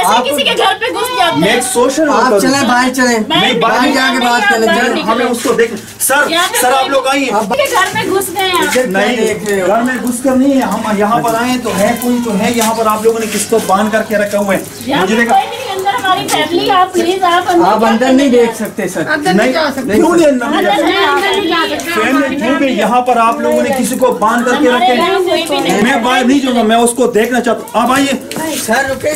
कैसे किसी के घर पे घुस जाते हैं? सोशल आप चले बाहर चले, बाहर जाके बात करें। हमें उसको देख सर आप लोग आइए। घर में घुस गए हैं। नहीं, घर में घुस कर नहीं है, हम यहाँ पर आए तो है कोई तो है यहाँ पर। आप लोगों ने किसको बांध करके रखा हुआ है? मुझे देखा अंदर हमारी फैमिली, आप प्लीज आप अंदर नहीं देख सकते सर। नहीं, क्यों नहीं क्योंकि यहाँ पर आप लोगों ने किसी को बांध करके रखे। मैं बाहर नहीं जाऊंगा, मैं उसको देखना चाहता हूँ। आप आइए सर, रुके।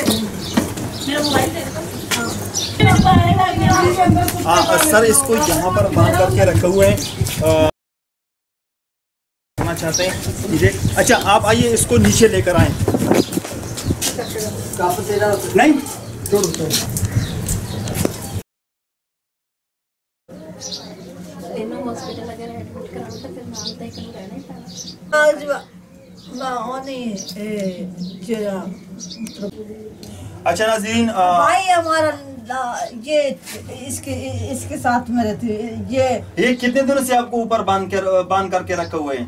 हाँ सर, इसको यहाँ पर बांध करके रखे हुए हैं। चाहते हैं मुझे। अच्छा आप आइए, इसको नीचे लेकर आए। नहीं अच्छा नाज़रीन, भाई हमारा ये इसके साथ में रहती ये कितने दिनों से आपको ऊपर बांध करके रखे हुए हैं?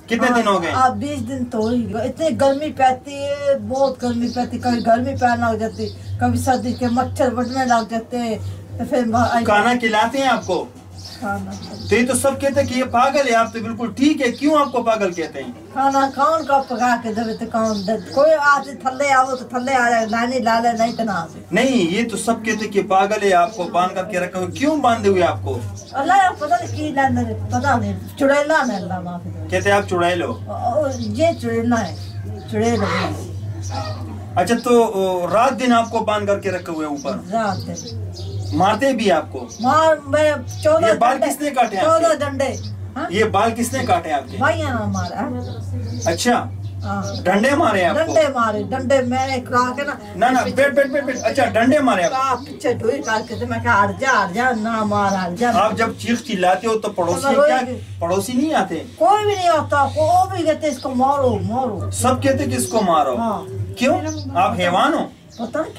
कितने दिन हो गए? 20 दिन तो ही। इतनी गर्मी पैती है, बहुत गर्मी पैती। कभी गर्मी पैना लग जाती, कभी सर्दी के मच्छर बढ़ने लग जाते। तो फिर खाना खिलाते हैं आपको? खाना तो ये तो सब कहते हैं कि ये पागल है। आप तो बिल्कुल ठीक है, क्यों आपको पागल कहते हैं? खाना कौन का पका के देवे तो कौन दे? कोई आज थल्ले आओ तो थल्ले आ जाए, लाने लाले नहीं तो ना से। नहीं, ये तो सब कहते हैं कि पागल है, आपको बांध करके रखा हुआ। क्यों बांधे हुए आपको? अल्लाह पता नहीं की लाने, पता नहीं। चुड़ैला ने अल्लाह माफी दे। कहते आप चुड़ैल लो। ये चुड़ैला है, चुड़ैल। अच्छा तो रात दिन आपको बांध करके रखे हुए ऊपर? रात मारते भी आपको? मार मैं 14 बाल किसने काटे? 14 डंडे। ये बाल किसने काटे आपके? भाई ना मारा। अच्छा, डंडे मारे आपको? डंडे मारे, डंडे मैंने कहा के ना बैठ। अच्छा डंडे मारे आपको? पीछे ढोई करके तो मैं कहा हट जा ना मार, हट जा। आप जब चीख चिल्लाते हो तो पड़ोसी नहीं आते? कोई भी नहीं आता, कोई भी कहते इसको मारो मारो। सब कहते कि इसको मारो। हाँ। क्यों? आप हैवान हो? पता नहीं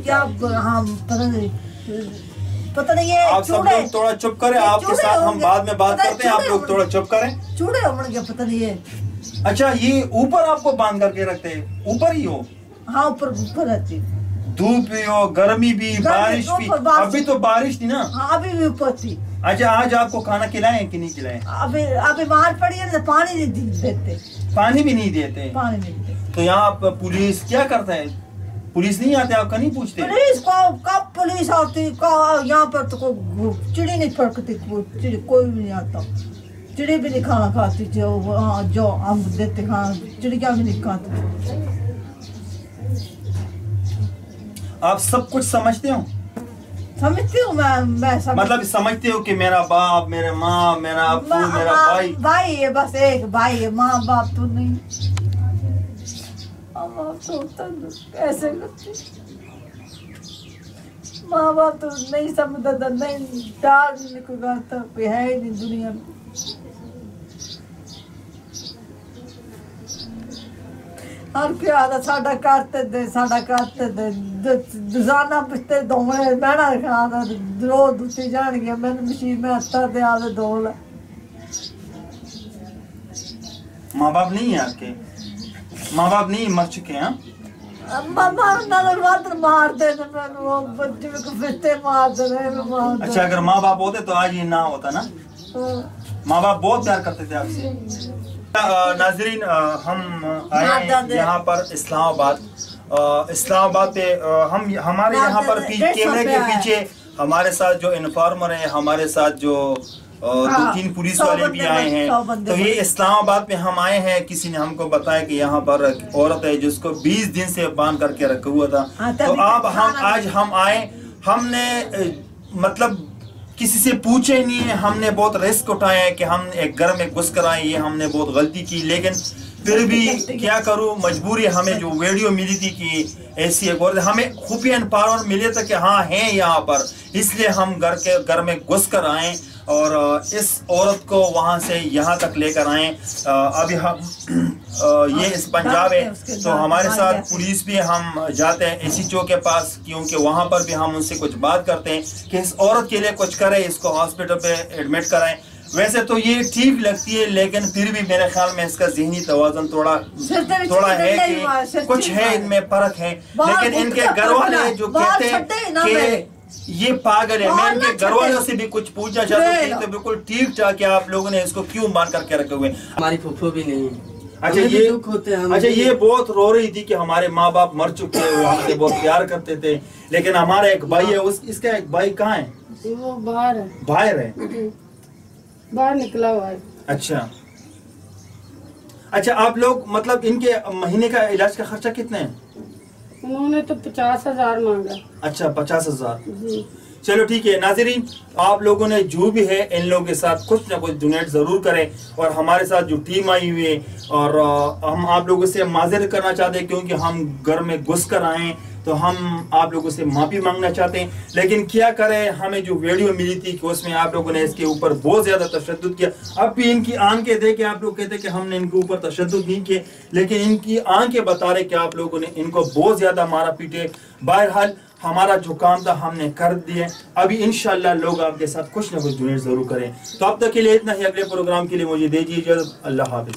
क्या, हाँ पता नहीं। ये आप सब लोग थोड़ा चुप करें, आपके साथ हम बाद में बात करते हैं। आप लोग थोड़ा चुप करें। चूड़े उमड़ गए, पता नहीं ये। अच्छा, ये ऊपर आपको बांध करके रखते हैं? ऊपर ही हो? हाँ ऊपर रहती। धूप भी हो, गर्मी भी, बारिश भी। अभी तो बारिश थी ना? हाँ अभी भी ऊपर थी। अच्छा, आज आपको खाना खिलाए कि नहीं खिलाए? अभी बाहर पड़ी है ना, पानी नहीं देते। पानी भी नहीं देते? पानी नहीं देते। तो यहाँ पुलिस क्या करता है? पुलिस नहीं आते? आपका नहीं पूछते? पुलिस को कब पुलिस आती? यहाँ पर तो कोई चिड़ी नहीं फड़कती, कोई भी नहीं आता। चिड़ी भी नहीं खाना खाती, जो हम देते खाना, चिड़िया भी नहीं खाती। आप सब कुछ समझते हो? समझती हूँ मैं सब। मतलब समझते हो कि मेरा बाप, मेरे माँ, मेरा अब्बू, मेरा भाई है, बस एक भाई है, माँ बाप तो नहीं। कैसे करते? माँ बाप तो नहीं समझता, नहीं डाल निकलता, कोई है ही नहीं दुनिया में। और क्या था साडा करते दे दुजाना पिछते दोने बहना खाना दो दूसरी जान गया। मैंने मशीन में हत्ता दे आदे दो। माँ बाप नहीं है आपके? माँ बाप नहीं, मर चुके हैं? मार दे वो बच्चे को फिरते मार दे। अच्छा, अगर माँ बाप होते तो आज ये ना होता ना? माँ बाप बहुत प्यार करते थे आपसे। नाजरीन, हम आए यहाँ पर इस्लामाबाद पे। हम हमारे यहाँ पर कैमरे के पीछे हमारे साथ जो इन्फॉर्मर है, हमारे साथ जो 2-3 पुलिस वाले भी आए हैं। तो ये इस्लामाबाद में हम आए हैं। किसी ने हमको बताया कि यहाँ पर औरत है जिसको 20 दिन से बांध करके रखा हुआ था। तो अब आज हम आए, हमने मतलब किसी से पूछे नहीं है। हमने बहुत रिस्क उठाया है कि हम एक घर में घुस कर आए। ये हमने बहुत गलती की, लेकिन फिर भी क्या करूं, मजबूरी। हमें जो वीडियो मिली थी कि ऐसी एक औरत, हमें खुफिया पावर मिले थे कि हाँ है यहाँ पर, इसलिए हम घर में घुस कर आए और इस औरत को वहां से यहाँ तक लेकर आए। अभी हम ये इस पंजाब है, तो हमारे साथ पुलिस भी, हम जाते हैं एसी चौक के पास, क्योंकि वहां पर भी हम उनसे कुछ बात करते हैं कि इस औरत के लिए कुछ करें, इसको हॉस्पिटल पे एडमिट कराएं। वैसे तो ये ठीक लगती है, लेकिन फिर भी मेरे ख्याल में इसका ज़हनी तवाज़ुन थोड़ा है कि कुछ है, इनमें फर्क है। लेकिन इनके घर वाले जो कहते हैं कि ये पागल है, मैं इनके घर वालों से भी कुछ पूछना चाहता हूँ तो बिल्कुल ठीक ठाक है, आप लोगों ने इसको क्यों मान करके रखे हुए? हमारी फुफू भी नहीं है। अच्छा ये बहुत रो रही थी कि हमारे माँ बाप मर चुके हैं, वो हमसे बहुत प्यार करते थे, लेकिन हमारा एक भाई है, इसका एक भाई कहाँ है? वो बाहर है। बाहर है, बाहर निकला हुआ है। अच्छा आप लोग मतलब इनके महीने का इलाज का खर्चा कितना है? उन्होंने तो 50,000 मांगा। अच्छा 50,000। चलो ठीक है नाज़रीन, आप लोगों ने जो भी है इन लोगों के साथ कुछ ना कुछ डोनेट जरूर करें, और हमारे साथ जो टीम आई हुई है, और हम आप लोगों से माज़रत करना चाहते हैं क्योंकि हम घर में घुस कर आए, तो हम आप लोगों से माफ़ी मांगना चाहते हैं। लेकिन क्या करें, हमें जो वीडियो मिली थी कि उसमें आप लोगों ने इसके ऊपर बहुत ज़्यादा तशद्दुद किया। अब भी इनकी आंखें देख के आप लोग कहते हैं कि हमने इनके ऊपर तशद्दुद नहीं किए, लेकिन इनकी आंखें बता रहे कि आप लोगों ने इनको बहुत ज़्यादा मारा पीटे। बहरहाल हमारा जो काम था हमने कर दिए, अभी इंशाल्लाह लोग आपके साथ कुछ ना कुछ डोनेट जरूर करें। तो अब तक के लिए इतना ही, अगले प्रोग्राम के लिए मुझे दीजिए इजाज़त। अल्लाह हाफ़िज़।